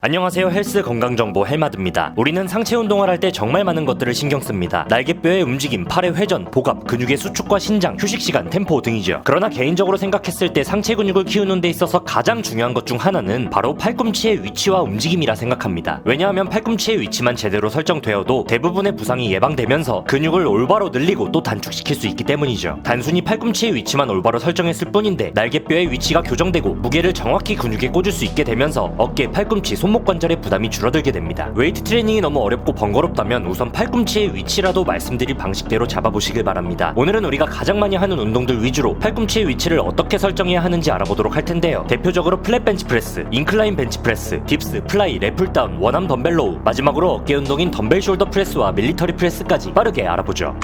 안녕하세요. 헬스 건강정보 헬마드입니다. 우리는 상체 운동을 할 때 정말 많은 것들을 신경 씁니다. 날개뼈의 움직임, 팔의 회전, 복압, 근육의 수축과 신장, 휴식시간, 템포 등이죠. 그러나 개인적으로 생각했을 때 상체 근육을 키우는 데 있어서 가장 중요한 것 중 하나는 바로 팔꿈치의 위치와 움직임이라 생각합니다. 왜냐하면 팔꿈치의 위치만 제대로 설정되어도 대부분의 부상이 예방되면서 근육을 올바로 늘리고 또 단축시킬 수 있기 때문이죠. 단순히 팔꿈치의 위치만 올바로 설정했을 뿐인데 날개뼈의 위치가 교정되고 무게를 정확히 근육에 꽂을 수 있게 되면서 어깨, 팔꿈치, 손목 관절의 부담이 줄어들게 됩니다. 웨이트 트레이닝이 너무 어렵고 번거롭다면 우선 팔꿈치의 위치라도 말씀드린 방식대로 잡아보시길 바랍니다. 오늘은 우리가 가장 많이 하는 운동들 위주로 팔꿈치의 위치를 어떻게 설정해야 하는지 알아보도록 할 텐데요. 대표적으로 플랫 벤치프레스, 인클라인 벤치프레스, 딥스, 플라이, 래플다운, 원암 덤벨 로우, 마지막으로 어깨 운동인 덤벨 숄더 프레스와 밀리터리 프레스까지 빠르게 알아보죠.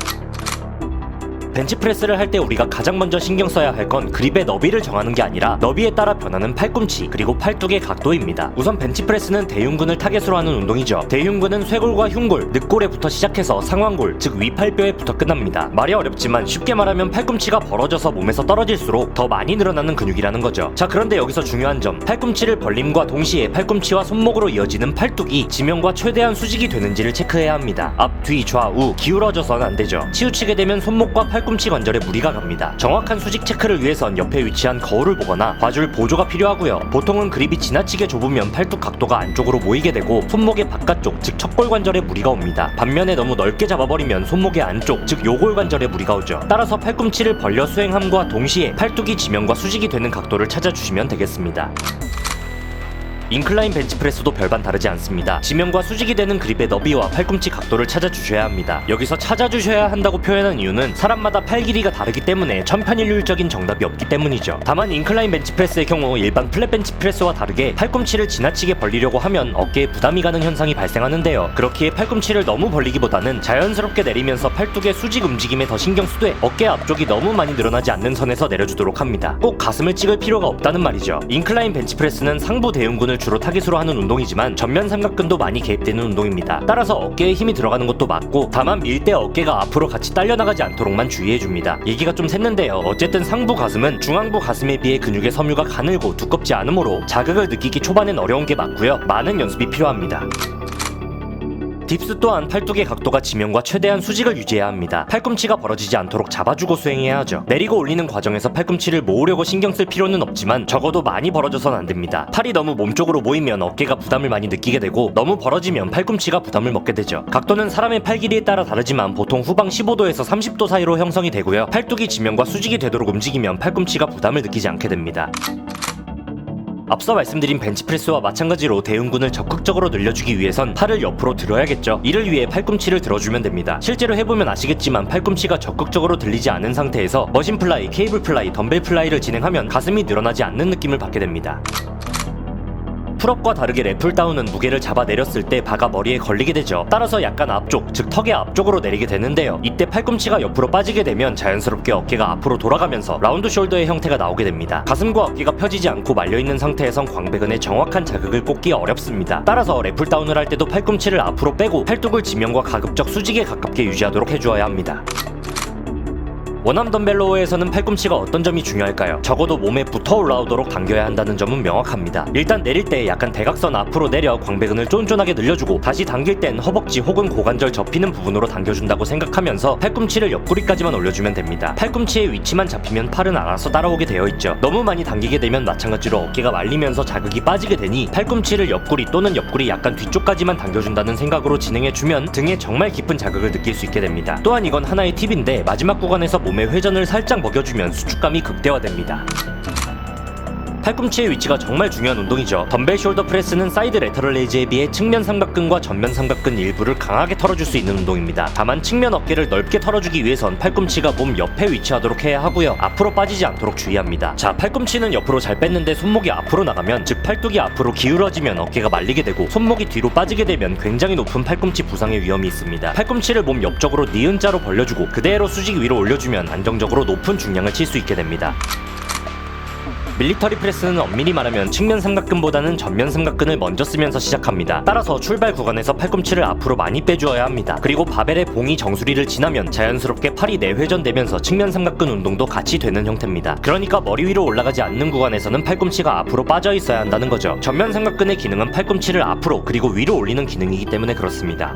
벤치프레스를 할 때 우리가 가장 먼저 신경 써야 할 건 그립의 너비를 정하는 게 아니라 너비에 따라 변하는 팔꿈치 그리고 팔뚝의 각도입니다. 우선 벤치프레스는 대흉근을 타겟으로 하는 운동이죠. 대흉근은 쇄골과 흉골, 늑골에부터 시작해서 상완골, 즉 위팔뼈에부터 끝납니다. 말이 어렵지만 쉽게 말하면 팔꿈치가 벌어져서 몸에서 떨어질수록 더 많이 늘어나는 근육이라는 거죠. 자, 그런데 여기서 중요한 점, 팔꿈치를 벌림과 동시에 팔꿈치와 손목으로 이어지는 팔뚝이 지면과 최대한 수직이 되는지를 체크해야 합니다. 앞, 뒤, 좌우 기울어져서는 안 되죠. 치우치게 되면 손목과 팔꿈치 관절에 무리가 갑니다. 정확한 수직 체크를 위해선 옆에 위치한 거울을 보거나 봐줄 보조가 필요하고요. 보통은 그립이 지나치게 좁으면 팔뚝 각도가 안쪽으로 모이게 되고 손목의 바깥쪽, 즉 척골 관절에 무리가 옵니다. 반면에 너무 넓게 잡아버리면 손목의 안쪽, 즉 요골 관절에 무리가 오죠. 따라서 팔꿈치를 벌려 수행함과 동시에 팔뚝이 지면과 수직이 되는 각도를 찾아주시면 되겠습니다. 인클라인 벤치프레스도 별반 다르지 않습니다. 지면과 수직이 되는 그립의 너비와 팔꿈치 각도를 찾아주셔야 합니다. 여기서 찾아주셔야 한다고 표현한 이유는 사람마다 팔 길이가 다르기 때문에 천편일률적인 정답이 없기 때문이죠. 다만 인클라인 벤치프레스의 경우 일반 플랫 벤치프레스와 다르게 팔꿈치를 지나치게 벌리려고 하면 어깨에 부담이 가는 현상이 발생하는데요. 그렇기에 팔꿈치를 너무 벌리기보다는 자연스럽게 내리면서 팔뚝의 수직 움직임에 더 신경 쓰되 어깨 앞쪽이 너무 많이 늘어나지 않는 선에서 내려주도록 합니다. 꼭 가슴을 찍을 필요가 없다는 말이죠. 인클라인 벤치프레스는 상부 대흉근을 주로 타깃으로 하는 운동이지만 전면 삼각근도 많이 개입되는 운동입니다. 따라서 어깨에 힘이 들어가는 것도 맞고 다만 밀 때 어깨가 앞으로 같이 딸려나가지 않도록만 주의해줍니다. 얘기가 좀 샜는데요. 어쨌든 상부 가슴은 중앙부 가슴에 비해 근육의 섬유가 가늘고 두껍지 않으므로 자극을 느끼기 초반엔 어려운 게 맞고요. 많은 연습이 필요합니다. 딥스 또한 팔뚝의 각도가 지면과 최대한 수직을 유지해야 합니다. 팔꿈치가 벌어지지 않도록 잡아주고 수행해야 하죠. 내리고 올리는 과정에서 팔꿈치를 모으려고 신경 쓸 필요는 없지만 적어도 많이 벌어져선 안 됩니다. 팔이 너무 몸쪽으로 모이면 어깨가 부담을 많이 느끼게 되고 너무 벌어지면 팔꿈치가 부담을 먹게 되죠. 각도는 사람의 팔 길이에 따라 다르지만 보통 후방 15도에서 30도 사이로 형성이 되고요. 팔뚝이 지면과 수직이 되도록 움직이면 팔꿈치가 부담을 느끼지 않게 됩니다. 앞서 말씀드린 벤치프레스와 마찬가지로 대흉근을 적극적으로 늘려주기 위해선 팔을 옆으로 들어야겠죠. 이를 위해 팔꿈치를 들어주면 됩니다. 실제로 해보면 아시겠지만 팔꿈치가 적극적으로 들리지 않은 상태에서 머신 플라이, 케이블 플라이, 덤벨 플라이를 진행하면 가슴이 늘어나지 않는 느낌을 받게 됩니다. 풀업과 다르게 래플다운은 무게를 잡아 내렸을 때 바가 머리에 걸리게 되죠. 따라서 약간 앞쪽, 즉 턱의 앞쪽으로 내리게 되는데요. 이때 팔꿈치가 옆으로 빠지게 되면 자연스럽게 어깨가 앞으로 돌아가면서 라운드 숄더의 형태가 나오게 됩니다. 가슴과 어깨가 펴지지 않고 말려있는 상태에선 광배근에 정확한 자극을 꽂기 어렵습니다. 따라서 래플다운을 할 때도 팔꿈치를 앞으로 빼고 팔뚝을 지면과 가급적 수직에 가깝게 유지하도록 해주어야 합니다. 원암 덤벨 로우에서는 팔꿈치가 어떤 점이 중요할까요? 적어도 몸에 붙어 올라오도록 당겨야 한다는 점은 명확합니다. 일단 내릴 때 약간 대각선 앞으로 내려 광배근을 쫀쫀하게 늘려주고 다시 당길 땐 허벅지 혹은 고관절 접히는 부분으로 당겨준다고 생각하면서 팔꿈치를 옆구리까지만 올려주면 됩니다. 팔꿈치의 위치만 잡히면 팔은 알아서 따라오게 되어 있죠. 너무 많이 당기게 되면 마찬가지로 어깨가 말리면서 자극이 빠지게 되니 팔꿈치를 옆구리 또는 옆구리 약간 뒤쪽까지만 당겨준다는 생각으로 진행해주면 등에 정말 깊은 자극을 느낄 수 있게 됩니다. 또한 이건 하나의 팁인데 마지막 구간에서 몸의 회전을 살짝 먹여주면 수축감이 극대화됩니다. 팔꿈치의 위치가 정말 중요한 운동이죠. 덤벨 숄더 프레스는 사이드 레터럴 레이즈에 비해 측면 삼각근과 전면 삼각근 일부를 강하게 털어줄 수 있는 운동입니다. 다만 측면 어깨를 넓게 털어주기 위해선 팔꿈치가 몸 옆에 위치하도록 해야 하고요. 앞으로 빠지지 않도록 주의합니다. 자, 팔꿈치는 옆으로 잘 뺐는데 손목이 앞으로 나가면, 즉 팔뚝이 앞으로 기울어지면 어깨가 말리게 되고 손목이 뒤로 빠지게 되면 굉장히 높은 팔꿈치 부상의 위험이 있습니다. 팔꿈치를 몸 옆쪽으로 니은자로 벌려주고 그대로 수직 위로 올려주면 안정적으로 높은 중량을 칠 수 있게 됩니다. 밀리터리 프레스는 엄밀히 말하면 측면 삼각근보다는 전면 삼각근을 먼저 쓰면서 시작합니다. 따라서 출발 구간에서 팔꿈치를 앞으로 많이 빼주어야 합니다. 그리고 바벨의 봉이 정수리를 지나면 자연스럽게 팔이 내회전되면서 측면 삼각근 운동도 같이 되는 형태입니다. 그러니까 머리 위로 올라가지 않는 구간에서는 팔꿈치가 앞으로 빠져 있어야 한다는 거죠. 전면 삼각근의 기능은 팔꿈치를 앞으로 그리고 위로 올리는 기능이기 때문에 그렇습니다.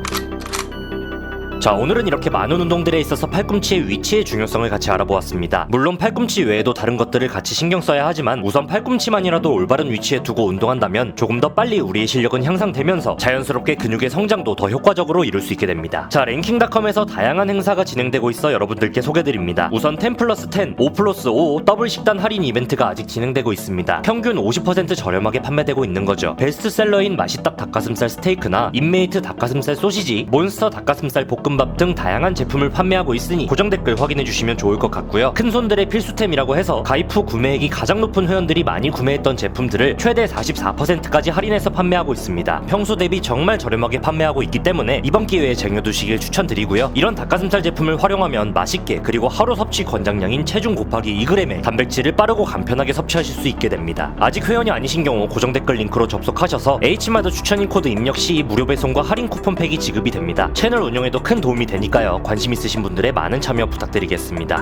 자, 오늘은 이렇게 많은 운동들에 있어서 팔꿈치의 위치의 중요성을 같이 알아보았습니다. 물론 팔꿈치 외에도 다른 것들을 같이 신경 써야 하지만 우선 팔꿈치만이라도 올바른 위치에 두고 운동한다면 조금 더 빨리 우리의 실력은 향상되면서 자연스럽게 근육의 성장도 더 효과적으로 이룰 수 있게 됩니다. 자, 랭킹닷컴에서 다양한 행사가 진행되고 있어 여러분들께 소개드립니다. 우선 10+10, 5+5 더블 식단 할인 이벤트가 아직 진행되고 있습니다. 평균 50% 저렴하게 판매되고 있는 거죠. 베스트셀러인 맛있딱 닭가슴살 스테이크나 인메이트 닭가슴살 소시지, 몬스터 닭가슴살 볶음밥 등 다양한 제품을 판매하고 있으니 고정 댓글 확인해 주시면 좋을 것 같고요. 큰손들의 필수템이라고 해서 가입 후 구매액이 가장 높은 회원들이 많이 구매했던 제품들을 최대 44%까지 할인해서 판매하고 있습니다. 평소 대비 정말 저렴하게 판매하고 있기 때문에 이번 기회에 쟁여두시길 추천드리고요. 이런 닭가슴살 제품을 활용하면 맛있게 그리고 하루 섭취 권장량인 체중 곱하기 2g의 단백질을 빠르고 간편하게 섭취하실 수 있게 됩니다. 아직 회원이 아니신 경우 고정 댓글 링크로 접속하셔서 H마드 추천인 코드 입력 시 무료 배송과 할인 쿠폰팩이 지급이 됩니다. 채널 운영에도 큰 도움이 되니까요. 관심 있으신 분들의 많은 참여 부탁드리겠습니다.